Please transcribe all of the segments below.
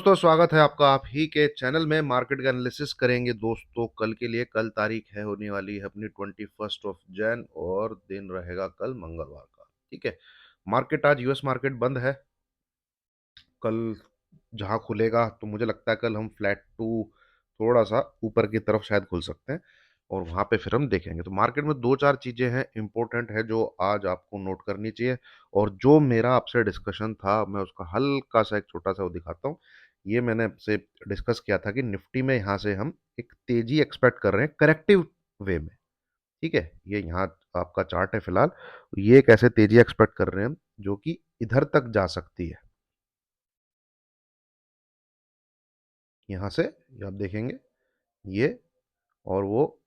दोस्तों, स्वागत है आपका आप ही के चैनल में। मार्केट का एनालिसिस करेंगे दोस्तों कल के लिए। कल तारीख है होने वाली है अपनी 21 जनवरी और दिन रहेगा कल मंगलवार का। ठीक है। मार्केट आज यूएस मार्केट बंद है। कल जहां खुलेगा तो मुझे लगता है कल हम फ्लैट टू थोड़ा सा ऊपर की तरफ शायद खुल सकते हैं और वहां पे फिर हम देखेंगे। तो मार्केट में दो चार चीजें हैं इंपॉर्टेंट है जो आज आपको नोट करनी चाहिए। और जो मेरा आपसे डिस्कशन था मैं उसका हल्का सा एक छोटा सा वो दिखाता हूँ। ये मैंने आपसे डिस्कस किया था कि निफ्टी में यहाँ से हम एक तेजी एक्सपेक्ट कर रहे हैं करेक्टिव वे में। ठीक है। ये यहाँ आपका चार्ट है फिलहाल। ये एक ऐसे तेजी एक्सपेक्ट कर रहे हैं हम जो कि इधर तक जा सकती है। यहाँ से ये आप देखेंगे ये, और वो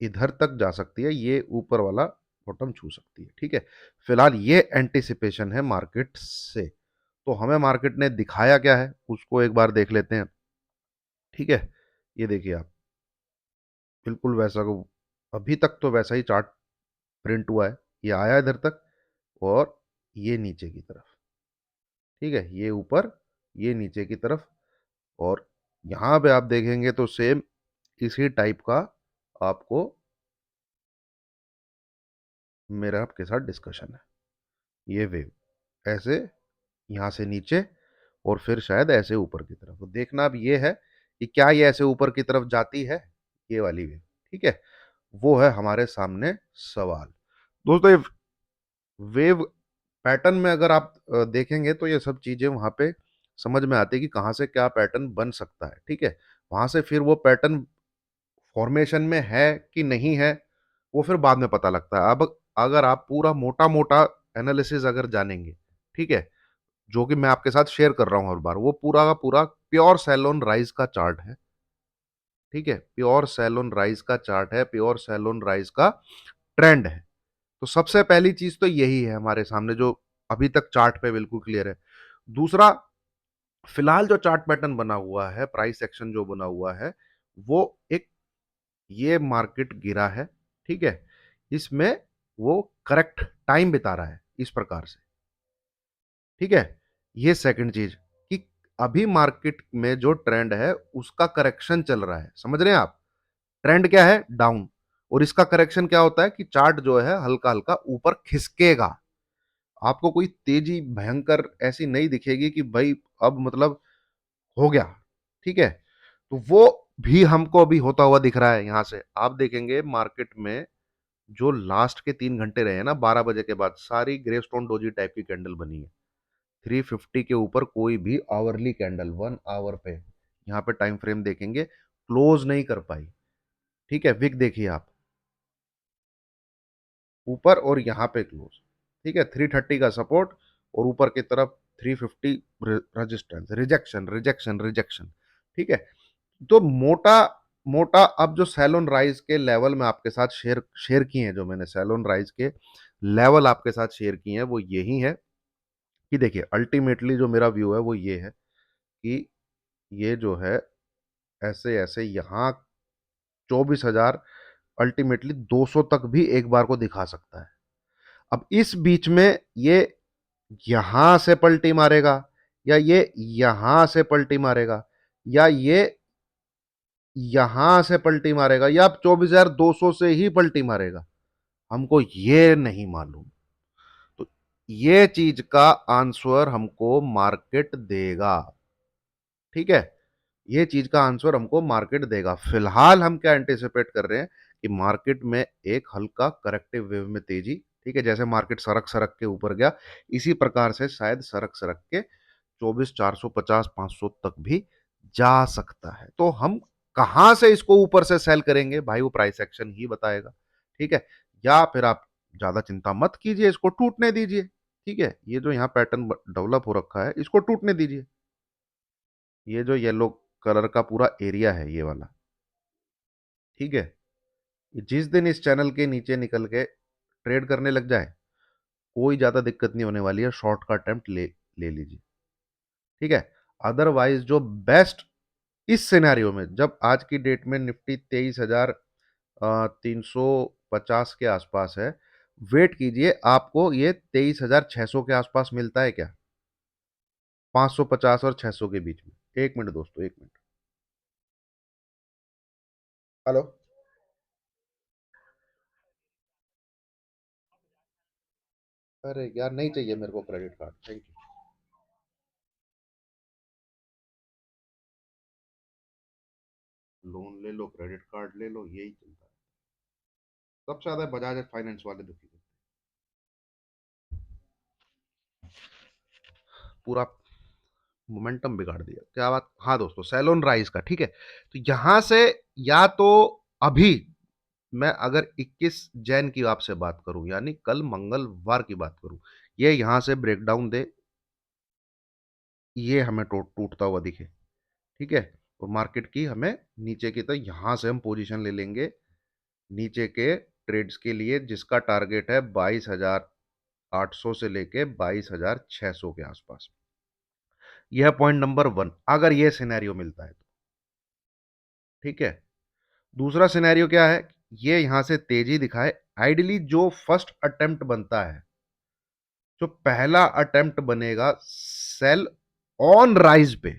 इधर तक जा सकती है, ये ऊपर वाला बॉटम छू सकती है। ठीक है। फिलहाल ये एंटिसिपेशन है मार्केट से। तो हमें मार्केट ने दिखाया क्या है उसको एक बार देख लेते हैं। ठीक है। ये देखिए आप, बिल्कुल वैसा को अभी तक तो वैसा ही चार्ट प्रिंट हुआ है। ये आया इधर तक और ये नीचे की तरफ। ठीक है। ये ऊपर, ये नीचे की तरफ। और यहां पे आप देखेंगे तो सेम इसी टाइप का आपको मेरा आपके साथ डिस्कशन है। ये वेव ऐसे यहां से नीचे और फिर शायद ऐसे ऊपर की तरफ। तो देखना अब ये है कि क्या ये ऐसे ऊपर की तरफ जाती है, ये वाली वेव। ठीक है। वो है हमारे सामने सवाल। दोस्तों, ये वेव पैटर्न में अगर आप देखेंगे तो ये सब चीजें वहां पे समझ में आती है कि कहाँ से क्या पैटर्न बन सकता है। ठीक है। वहां से फिर वो पैटर्न फॉर्मेशन में है कि नहीं है वो फिर बाद में पता लगता है। अब अगर आप पूरा मोटा मोटा एनालिसिस अगर जानेंगे, ठीक है, जो कि मैं आपके साथ शेयर कर रहा हूं हर बार, वो पूरा का पूरा प्योर सेलोन राइज का चार्ट है। ठीक है। प्योर सेलोन राइज का चार्ट है, प्योर सेलोन राइज का ट्रेंड है। तो सबसे पहली चीज तो यही है हमारे सामने जो अभी तक चार्ट पे बिल्कुल क्लियर है। दूसरा, फिलहाल जो चार्ट पैटर्न बना हुआ है, प्राइस एक्शन जो बना हुआ है, वो एक, ये मार्केट गिरा है। ठीक है। इसमें वो करेक्ट टाइम बिता रहा है इस प्रकार से। ठीक है। ये सेकंड चीज कि अभी मार्केट में जो ट्रेंड है उसका करेक्शन चल रहा है। समझ रहे हैं आप? ट्रेंड क्या है? डाउन। और इसका करेक्शन क्या होता है कि चार्ट जो है हल्का हल्का ऊपर खिसकेगा। आपको कोई तेजी भयंकर ऐसी नहीं दिखेगी कि भाई अब मतलब हो गया। ठीक है। तो वो भी हमको अभी होता हुआ दिख रहा है। यहां से आप देखेंगे मार्केट में जो लास्ट के 3 घंटे रहे हैं ना, 12 बजे के बाद सारी ग्रेवस्टोन डोजी टाइप की कैंडल बनी है। 350 के ऊपर कोई भी आवरली कैंडल 1 आवर पे, यहाँ पे टाइम फ्रेम देखेंगे, क्लोज नहीं कर पाई। ठीक है। विक देखिए आप, ऊपर और यहाँ पे क्लोज। ठीक है। 330 का सपोर्ट और ऊपर की तरफ 350 रेजिस्टेंस, रिजेक्शन रिजेक्शन रिजेक्शन। ठीक है। तो मोटा मोटा अब जो सैलोन राइज के लेवल में आपके साथ शेयर शेयर किए हैं, जो मैंने सैलोन राइज के लेवल आपके साथ शेयर किए हैं, वो यही है कि देखिए अल्टीमेटली जो मेरा व्यू है वो ये है कि ये जो है ऐसे ऐसे यहाँ 24,000 अल्टीमेटली 200 तक भी एक बार को दिखा सकता है। अब इस बीच में ये यहां से पलटी मारेगा, या ये यहां से पलटी मारेगा, या ये यहां से पलटी मारेगा, या 24,200 से ही पलटी मारेगा, हमको ये नहीं मालूम। तो ये चीज का आंसर हमको मार्केट देगा। ठीक है। ये चीज का आंसर हमको मार्केट देगा। फिलहाल हम क्या एंटिसिपेट कर रहे हैं कि मार्केट में एक हल्का करेक्टिव वेव में तेजी। ठीक है। जैसे मार्केट सरक सरक के ऊपर गया, इसी प्रकार से शायद सरक सरक के 24,450 500 तक भी जा सकता है। तो हम कहां से इसको ऊपर से सेल करेंगे भाई, वो प्राइस एक्शन ही बताएगा। ठीक है। या फिर आप ज्यादा चिंता मत कीजिए, इसको टूटने दीजिए। ठीक है। ये जो यहाँ पैटर्न डेवलप हो रखा है इसको टूटने दीजिए। ये जो येलो कलर का पूरा एरिया है ये वाला, ठीक है, जिस दिन इस चैनल के नीचे निकल के ट्रेड करने लग जाए, कोई ज्यादा दिक्कत नहीं होने वाली है। शॉर्ट का अटेम्प्ट ले ले लीजिए। ठीक है। अदरवाइज जो बेस्ट इस सिनेरियो में, जब आज की डेट में निफ्टी 23,350 के आसपास है, वेट कीजिए आपको ये 23,600 के आसपास मिलता है क्या? 550 और 600 के बीच में एक मिनट दोस्तों, एक मिनट। हेलो। अरे यार, नहीं चाहिए मेरे को credit card, thank you. Loan ले लो, क्रेडिट कार्ड ले लो, यही चलता है। सबसे ज्यादा बजाज फाइनेंस वाले दुखी करते हैं। पूरा मोमेंटम बिगाड़ दिया, क्या बात। हाँ दोस्तों, सैलून राइज का, ठीक है। तो यहां से, या तो अभी मैं अगर 21 जैन की आपसे बात करूं, यानी कल मंगलवार की बात करूं, ये यहां से ब्रेकडाउन दे, ये हमें टूटता हुआ दिखे, ठीक है। और मार्केट की हमें नीचे की, तो यहां से हम पोजीशन ले लेंगे नीचे के ट्रेड्स के लिए, जिसका टारगेट है 22,800 से लेके 22,600 के आसपास। यह पॉइंट नंबर वन, अगर यह सिनेरियो मिलता है तो, ठीक है। दूसरा सिनेरियो क्या है, ये यहां से तेजी दिखाए। आइडियली जो फर्स्ट अटेम्प्ट बनता है, जो पहला अटेम्प्ट बनेगा सेल ऑन राइज पे,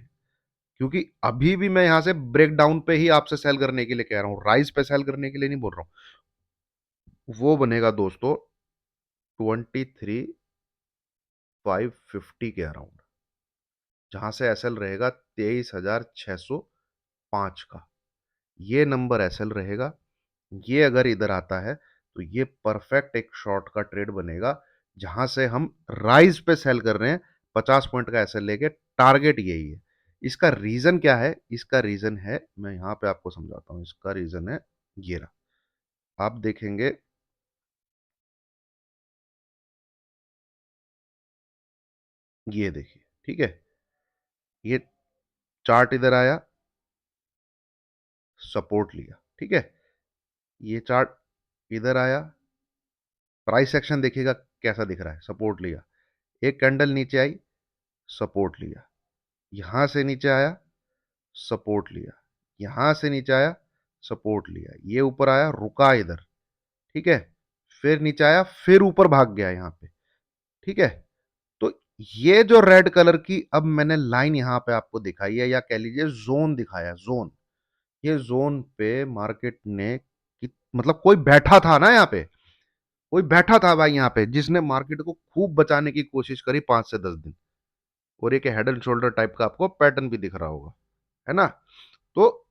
क्योंकि अभी भी मैं यहां से ब्रेक डाउन पे ही आपसे सेल करने के लिए कह रहा हूं, राइज पे सेल करने के लिए नहीं बोल रहा हूं। वो बनेगा दोस्तों 23,550 के अराउंड, जहां से एसएल रहेगा 23,605 का। ये नंबर एसएल रहेगा। ये अगर इधर आता है तो ये परफेक्ट एक शॉर्ट का ट्रेड बनेगा, जहां से हम राइज पे सेल कर रहे हैं, 50 पॉइंट का एसएल लेके। टारगेट यही है। इसका रीजन क्या है, इसका रीजन है, मैं यहां पे आपको समझाता हूं। इसका रीजन है ये रहा, आप देखेंगे, ये देखिए, ठीक है। ये चार्ट इधर आया, सपोर्ट लिया, ठीक है। ये चार्ट इधर आया, प्राइस एक्शन देखिएगा कैसा दिख रहा है, सपोर्ट लिया। एक कैंडल नीचे आई, सपोर्ट लिया। यहां से नीचे आया, सपोर्ट लिया। यहां से नीचे आया, सपोर्ट लिया। ये ऊपर आया, रुका इधर, ठीक है। फिर नीचे आया, फिर ऊपर भाग गया यहां पे, ठीक है। तो ये जो रेड कलर की अब मैंने लाइन यहां पे आपको दिखाई है, या कह लीजिए जोन दिखाया, जोन, ये जोन पे मार्केट ने मतलब कोई बैठा था ना, यहां पे कोई बैठा था भाई यहां पे, जिसने मार्केट को खूब बचाने की कोशिश करी 5 से 10 दिन। और एक हेड एंड शोल्डर टाइप का आपको पैटर्न भी दिख रहा होगा, है ना। तो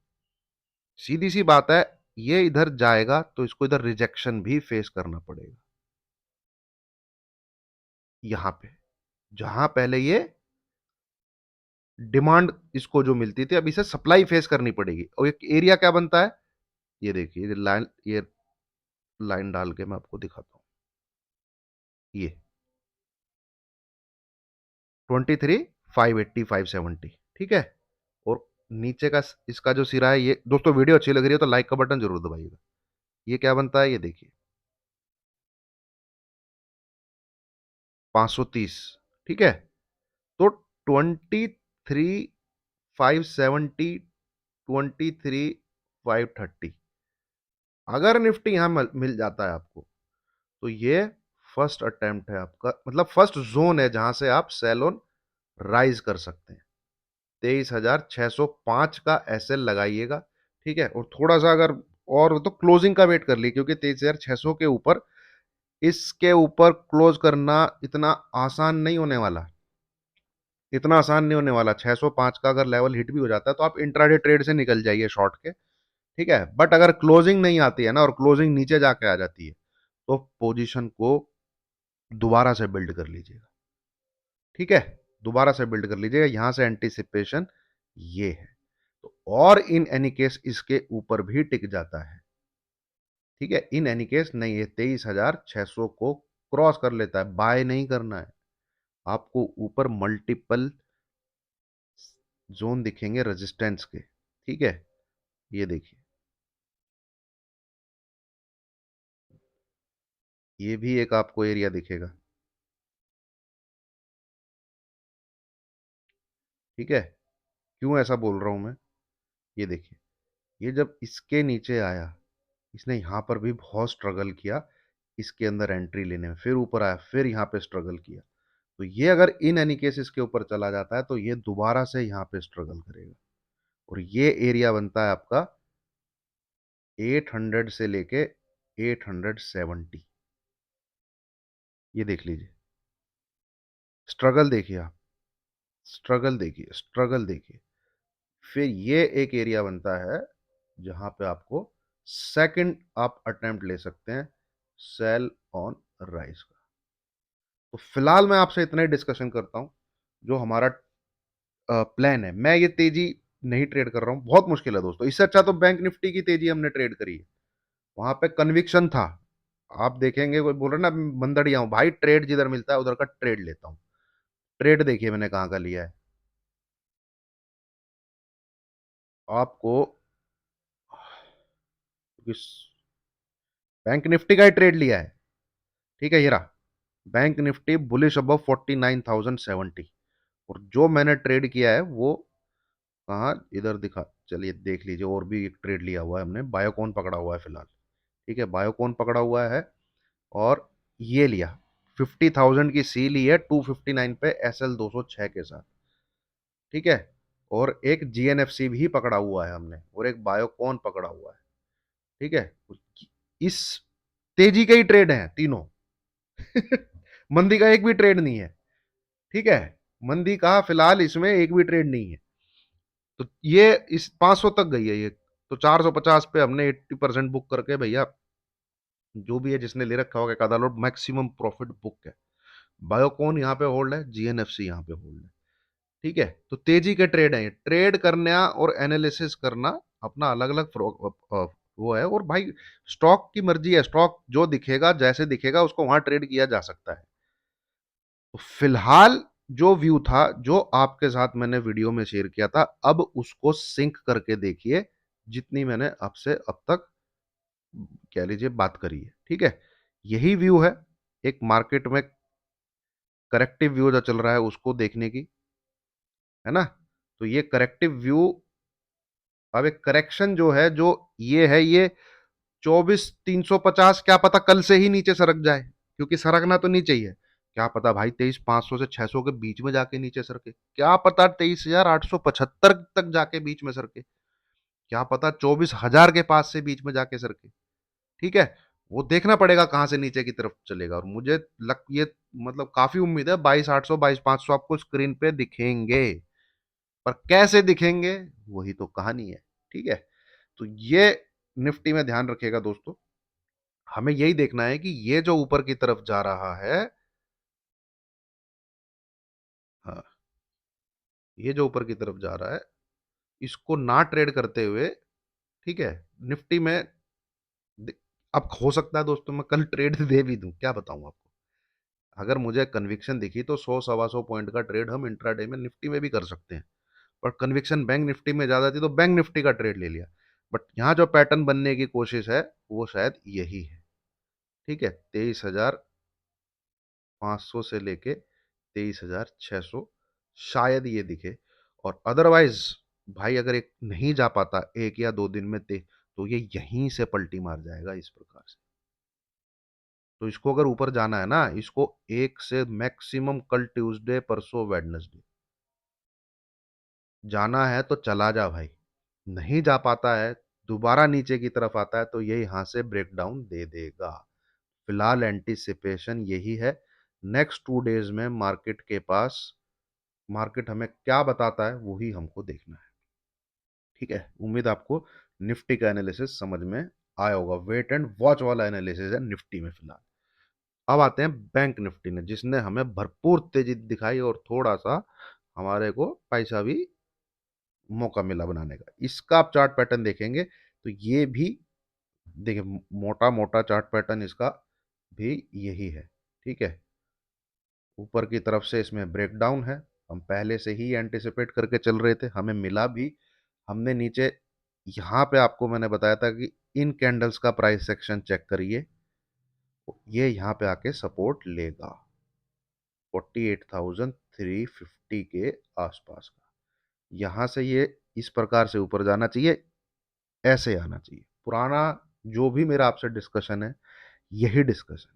सीधी सी बात है, ये इधर जाएगा तो इसको इधर रिजेक्शन भी फेस करना पड़ेगा। यहां पे जहां पहले ये डिमांड इसको जो मिलती थी, अब इसे सप्लाई फेस करनी पड़ेगी। और एक एरिया क्या बनता है, ये देखिए, ये लाइन डाल के मैं आपको दिखाता हूं। ये 23,580, 570, ठीक है। और नीचे का इसका जो सिरा है, ये दोस्तों वीडियो अच्छी लग रही है तो लाइक का बटन जरूर दबाइएगा। ये क्या बनता है, ये देखिए, 530, ठीक है। तो 23,570, 23,530, अगर निफ्टी यहां मिल जाता है आपको, तो ये फर्स्ट अटेम्प्ट है आपका, मतलब फर्स्ट जोन है जहां से आप सेल ऑन राइज कर सकते हैं। 23,605 का एसएल लगाइएगा, ठीक है। और थोड़ा सा अगर और तो क्लोजिंग का वेट कर ली, क्योंकि 23,600 के ऊपर, इसके ऊपर क्लोज करना इतना आसान नहीं होने वाला, इतना आसान नहीं होने वाला। 605 का अगर लेवल हिट भी हो जाता है तो आप इंट्राडे ट्रेड से निकल जाइए शॉर्ट के, ठीक है। बट अगर क्लोजिंग नहीं आती है ना, और क्लोजिंग नीचे जाके आ जाती है, तो पोजीशन को दोबारा से बिल्ड कर लीजिएगा, ठीक है। दोबारा से बिल्ड कर लीजिएगा, यहां से एंटीसिपेशन ये है। तो और इन एनी केस इसके ऊपर भी टिक जाता है, ठीक है। इन एनी केस नहीं, ये 23,600 को क्रॉस कर लेता है, बाय नहीं करना है आपको। ऊपर मल्टीपल जोन दिखेंगे रेजिस्टेंस के, ठीक है। ये देखिए, ये भी एक आपको एरिया दिखेगा, ठीक है। क्यों ऐसा बोल रहा हूं मैं, ये देखिए, ये जब इसके नीचे आया, इसने यहां पर भी बहुत स्ट्रगल किया इसके अंदर एंट्री लेने में, फिर ऊपर आया, फिर यहां पे स्ट्रगल किया। तो ये अगर इन एनी केस इसके ऊपर चला जाता है तो ये दोबारा से यहाँ पे स्ट्रगल करेगा, और ये एरिया बनता है आपका 800 से लेके 870। ये देख लीजिए, स्ट्रगल देखिए आप, स्ट्रगल देखिए, स्ट्रगल देखिए। फिर ये एक एरिया बनता है जहां पे आपको सेकंड आप अटेम्प्ट ले सकते हैं सेल ऑन राइस का। तो फिलहाल मैं आपसे इतना ही डिस्कशन करता हूं। जो हमारा प्लान है, मैं ये तेजी नहीं ट्रेड कर रहा हूं, बहुत मुश्किल है दोस्तों। इससे अच्छा तो बैंक निफ्टी की तेजी हमने ट्रेड करी है, वहां पे कन्विक्शन था। आप देखेंगे कोई बोल रहा ना बंदड़िया हूं भाई, ट्रेड जिधर मिलता है उधर का ट्रेड लेता हूं। ट्रेड देखिए मैंने कहां का लिया है आपको, इस बैंक निफ्टी का ही ट्रेड लिया है। ठीक है, ये रहा बैंक निफ्टी बुलिश अबव 49,070। और जो मैंने ट्रेड किया है वो कहाँ, इधर दिखा, चलिए देख लीजिए। और भी एक ट्रेड लिया हुआ है हमने, बायोकॉन पकड़ा हुआ है फिलहाल। ठीक है, बायोकॉन पकड़ा हुआ है, और ये लिया 50,000 की सी ली है 259 पे SL 206 के साथ। ठीक है, और एक GNFC भी पकड़ा हुआ है हमने, और एक बायोकॉन पकड़ा हुआ है। ठीक है, इस तेजी के ही ट्रेड हैं तीनों। मंदी का एक भी ट्रेड नहीं है। ठीक है, मंदी का फिलहाल इसमें एक भी ट्रेड नहीं है। तो ये इस 500 तक गई है ये, तो 450 पे हमने 80% बुक करके भैया, जो भी है जिसने ले रखा होगा एक आधा लोड, मैक्सिमम प्रॉफिट बुक है। बायोकॉन यहाँ पे होल्ड है, GNFC यहाँ पे होल्ड है। ठीक है, तो तेजी के ट्रेड है, ट्रेड करना और एनालिसिस करना अपना अलग अलग वो है। और भाई स्टॉक की मर्जी है, स्टॉक जो दिखेगा जैसे दिखेगा उसको वहां ट्रेड किया जा सकता है। तो फिलहाल जो व्यू था, जो आपके साथ मैंने वीडियो में शेयर किया था, अब उसको सिंक करके देखिए जितनी मैंने आपसे अब तक कह लीजिए बात करी है। ठीक है, यही व्यू है एक मार्केट में करेक्टिव व्यू जो चल रहा है उसको देखने की, है ना। तो ये करेक्टिव व्यू, अब एक करेक्शन जो है, जो ये है, ये 24,350 क्या पता कल से ही नीचे सरक जाए, क्योंकि सरकना तो नहीं चाहिए। क्या पता भाई 23,500 से 600 के बीच में जाके नीचे सरके, क्या पता 23,875 तक जाके बीच में सरके, क्या पता 24,000 के पास से बीच में जाके सरके। ठीक है, वो देखना पड़ेगा कहां से नीचे की तरफ चलेगा। और मुझे लग ये मतलब काफी उम्मीद है 22,800 22,500 आपको स्क्रीन पे दिखेंगे, पर कैसे दिखेंगे वही तो कहानी है। ठीक है, तो ये निफ्टी में ध्यान रखिएगा दोस्तों। हमें यही देखना है कि ये जो ऊपर की तरफ जा रहा है, हाँ, ये जो ऊपर की तरफ जा रहा है इसको ना ट्रेड करते हुए, ठीक है, निफ्टी में अब हो सकता है दोस्तों मैं कल ट्रेड दे भी दूं, क्या बताऊं आपको। अगर मुझे कन्विक्शन दिखी तो 100 सवा 100 पॉइंट का ट्रेड हम इंट्राडे में निफ्टी में भी कर सकते हैं। पर कन्विक्शन बैंक निफ्टी में ज्यादा थी तो बैंक निफ्टी का ट्रेड ले लिया। बट यहाँ जो पैटर्न बनने की कोशिश है वो शायद यही है। ठीक है, 23,500 से लेके 23,600 शायद ये दिखे। और अदरवाइज भाई अगर एक नहीं जा पाता एक या दो दिन में तो ये यहीं से पलटी मार जाएगा इस प्रकार से। तो इसको अगर ऊपर जाना है ना, इसको एक से मैक्सिमम कल ट्यूसडे परसों वेडनेसडे जाना है तो चला जा भाई। नहीं जा पाता है, दोबारा नीचे की तरफ आता है तो ये यहां से ब्रेकडाउन दे देगा। फिलहाल एंटीसिपेशन यही है। नेक्स्ट 2 डेज में मार्केट के पास, मार्केट हमें क्या बताता है वही हमको देखना है। ठीक है, उम्मीद आपको निफ्टी का एनालिसिस समझ में आया होगा। वेट एंड वॉच वाला एनालिसिस है निफ्टी में फिलहाल। अब आते हैं बैंक निफ्टी ने, जिसने हमें भरपूर तेजी दिखाई और थोड़ा सा हमारे को पैसा भी मौका मिला बनाने का। इसका आप चार्ट पैटर्न देखेंगे तो ये भी देखिए, मोटा मोटा चार्ट पैटर्न इसका भी यही है। ठीक है, ऊपर की तरफ से इसमें ब्रेकडाउन है, हम पहले से ही एंटिसिपेट करके चल रहे थे, हमें मिला भी। हमने नीचे यहाँ पे आपको मैंने बताया था कि इन कैंडल्स का प्राइस सेक्शन चेक करिए, ये यहाँ पे आके सपोर्ट लेगा 48,350 के आसपास का। यहाँ से ये इस प्रकार से ऊपर जाना चाहिए, ऐसे आना चाहिए। पुराना जो भी मेरा आपसे डिस्कशन है, यही डिस्कशन है,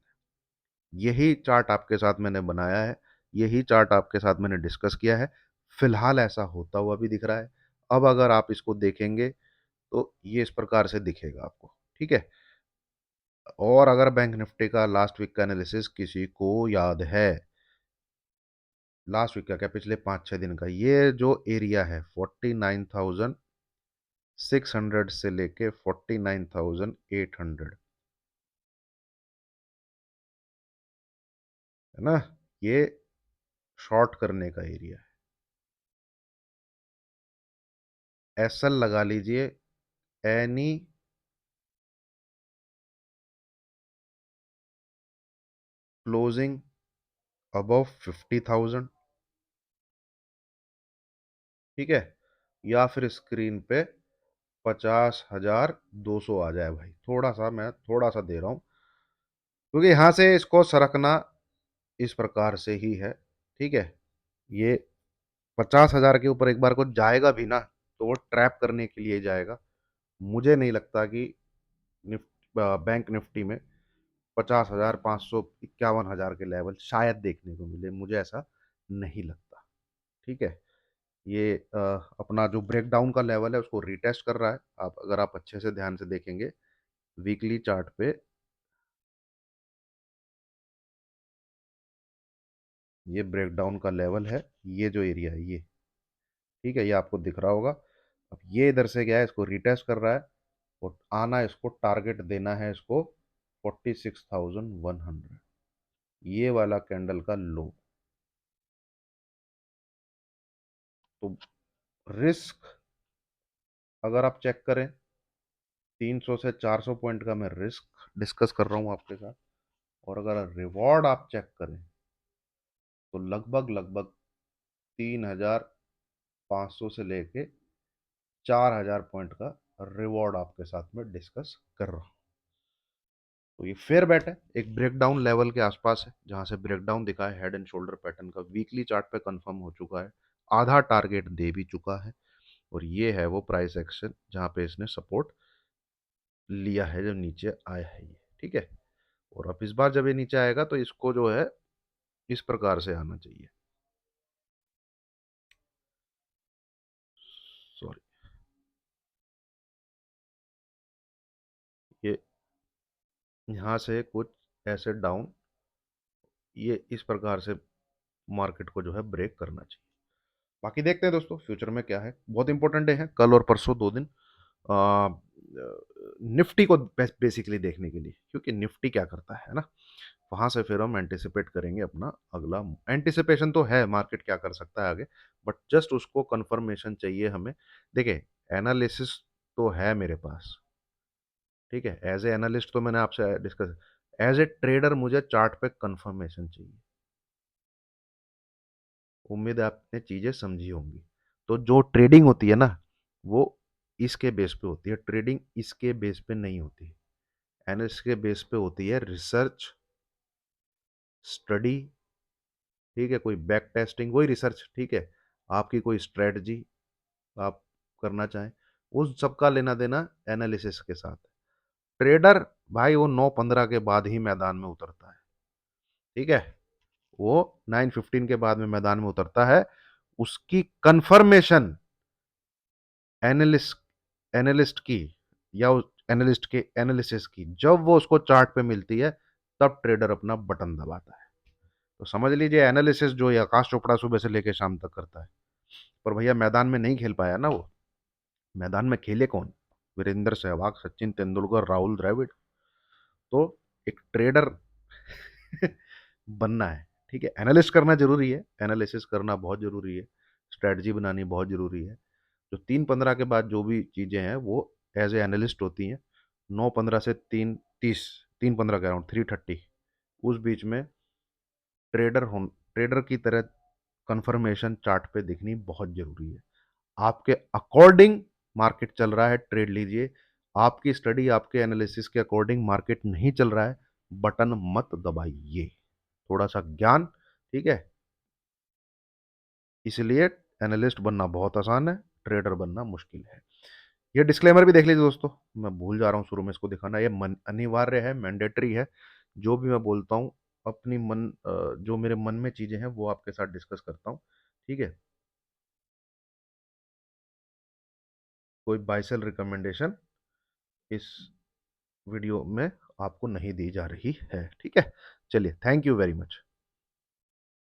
यही चार्ट आपके साथ मैंने बनाया है। यही चार्ट आपके साथ मैंने डिस्कस किया है। फिलहाल ऐसा होता हुआ भी दिख रहा है। अब अगर आप इसको देखेंगे तो ये इस प्रकार से दिखेगा आपको, ठीक है। और अगर बैंक निफ्टी का लास्ट वीक का एनालिसिस किसी को याद है, लास्ट वीक का क्या, पिछले 5-6 दिन का, ये जो एरिया है 49,600 से लेके 49,800, है ना, ये शॉर्ट करने का एरिया है। एसएल लगा लीजिए, एनी क्लोजिंग अबव 50,000, ठीक है, या फिर स्क्रीन पे 50,200 आ जाए भाई, थोड़ा सा मैं थोड़ा सा दे रहा हूं, क्योंकि यहां से इसको सरकना इस प्रकार से ही है, ठीक है। ये 50,000 के ऊपर एक बार को जाएगा भी ना, तो वो ट्रैप करने के लिए जाएगा। मुझे नहीं लगता कि बैंक निफ्टी में 50,000, 500, 51,000 के लेवल शायद देखने को मिले, मुझे ऐसा नहीं लगता, ठीक है। ये अपना जो ब्रेकडाउन का लेवल है उसको रिटेस्ट कर रहा है। आप अगर आप अच्छे से ध्यान से देखेंगे वीकली चार्ट पे, ये ब्रेकडाउन का लेवल है, ये जो एरिया है ये, ठीक है, ये आपको दिख रहा होगा। अब ये इधर से गया है, इसको रिटेस्ट कर रहा है, और आना, इसको टारगेट देना है इसको 46,100, ये वाला कैंडल का लो। तो रिस्क अगर आप चेक करें, 300 से 400 पॉइंट का मैं रिस्क डिस्कस कर रहा हूं आपके साथ, और अगर रिवॉर्ड आप चेक करें तो लगभग लगभग 3,500 से लेके 4,000 पॉइंट का रिवॉर्ड आपके साथ में डिस्कस कर रहा हूं। तो ये फेयर बेट है, एक ब्रेकडाउन लेवल के आसपास है, जहां से ब्रेकडाउन दिखा है, हेड एंड शोल्डर पैटर्न का वीकली चार्ट पे कंफर्म हो चुका है, आधा टारगेट दे भी चुका है, और ये है वो प्राइस एक्शन जहां पे इसने सपोर्ट लिया है, जब नीचे आया है ये, ठीक है। और अब इस बार जब ये नीचे आएगा तो इसको जो है इस प्रकार से आना चाहिए, सॉरी, ये यहाँ से कुछ ऐसे डाउन, ये इस प्रकार से मार्केट को जो है ब्रेक करना चाहिए। बाकी देखते हैं दोस्तों फ्यूचर में क्या है। बहुत इंपॉर्टेंट डे है कल और परसों, 2 दिन निफ्टी को बेसिकली देखने के लिए, क्योंकि निफ्टी क्या करता है ना, वहां से फिर हम एंटिसिपेट करेंगे अपना अगला। एंटिसिपेशन तो है मार्केट क्या कर सकता है आगे, बट जस्ट उसको कंफर्मेशन चाहिए हमें। देखिए, एनालिसिस तो है मेरे पास, ठीक है, एज ए एनालिस्ट तो मैंने आपसे डिस्कस, एज ए ट्रेडर मुझे चार्ट पे कंफर्मेशन चाहिए। उम्मीद है आपने चीजें समझी होंगी। तो जो ट्रेडिंग होती है ना, वो इसके बेस पे होती है, ट्रेडिंग इसके बेस पे नहीं होती है, एनालिस्ट के बेस पे होती है, रिसर्च, स्टडी, ठीक है, कोई बैक टेस्टिंग, वही रिसर्च, ठीक है, आपकी कोई स्ट्रेटजी आप करना चाहें, उस सबका लेना देना एनालिसिस के साथ। ट्रेडर भाई वो 9:15 के बाद ही मैदान में उतरता है, ठीक है, वो 9:15 के बाद में मैदान में उतरता है। उसकी कंफर्मेशन एनालिस्ट एनालिस्ट की, या एनालिस्ट के एनालिसिस की, जब वो उसको चार्ट पे मिलती है, तब ट्रेडर अपना बटन दबाता है। तो समझ लीजिए एनालिसिस जो है आकाश चोपड़ा सुबह से लेकर शाम तक करता है, पर भैया मैदान में नहीं खेल पाया ना वो। मैदान में खेले कौन? वीरेंद्र सहवाग, सचिन तेंदुलकर, राहुल द्रविड़। तो एक ट्रेडर बनना है, ठीक है, एनालिस्ट करना जरूरी है, एनालिसिस करना बहुत जरूरी है, स्ट्रेटजी बनानी बहुत जरूरी है। जो 3:15 के बाद जो भी चीजें हैं वो एज ए एनालिस्ट होती हैं। 9:15 से 3:30, 3:15 कह रहा हूँ, 3:30, उस बीच में ट्रेडर हो, ट्रेडर की तरह कंफर्मेशन चार्ट पे दिखनी बहुत जरूरी है। आपके अकॉर्डिंग मार्केट चल रहा है, ट्रेड लीजिए। आपकी स्टडी, आपके एनालिसिस के अकॉर्डिंग मार्केट नहीं चल रहा है, बटन मत दबाइए। थोड़ा सा ज्ञान, ठीक है, इसलिए एनालिस्ट बनना बहुत आसान है, ट्रेडर बनना मुश्किल है। ये डिस्क्लेमर भी देख लीजिए दोस्तों, मैं भूल जा रहा हूँ शुरू में इसको दिखाना, ये अनिवार्य है, मैंडेटरी है, जो भी मैं बोलता हूँ अपनी जो मेरे मन में चीज़ें हैं वो आपके साथ डिस्कस करता हूँ। ठीक है। कोई बाय सेल रिकमेंडेशन इस वीडियो में आपको नहीं दी जा रही है। ठीक है। चलिए, थैंक यू वेरी मच।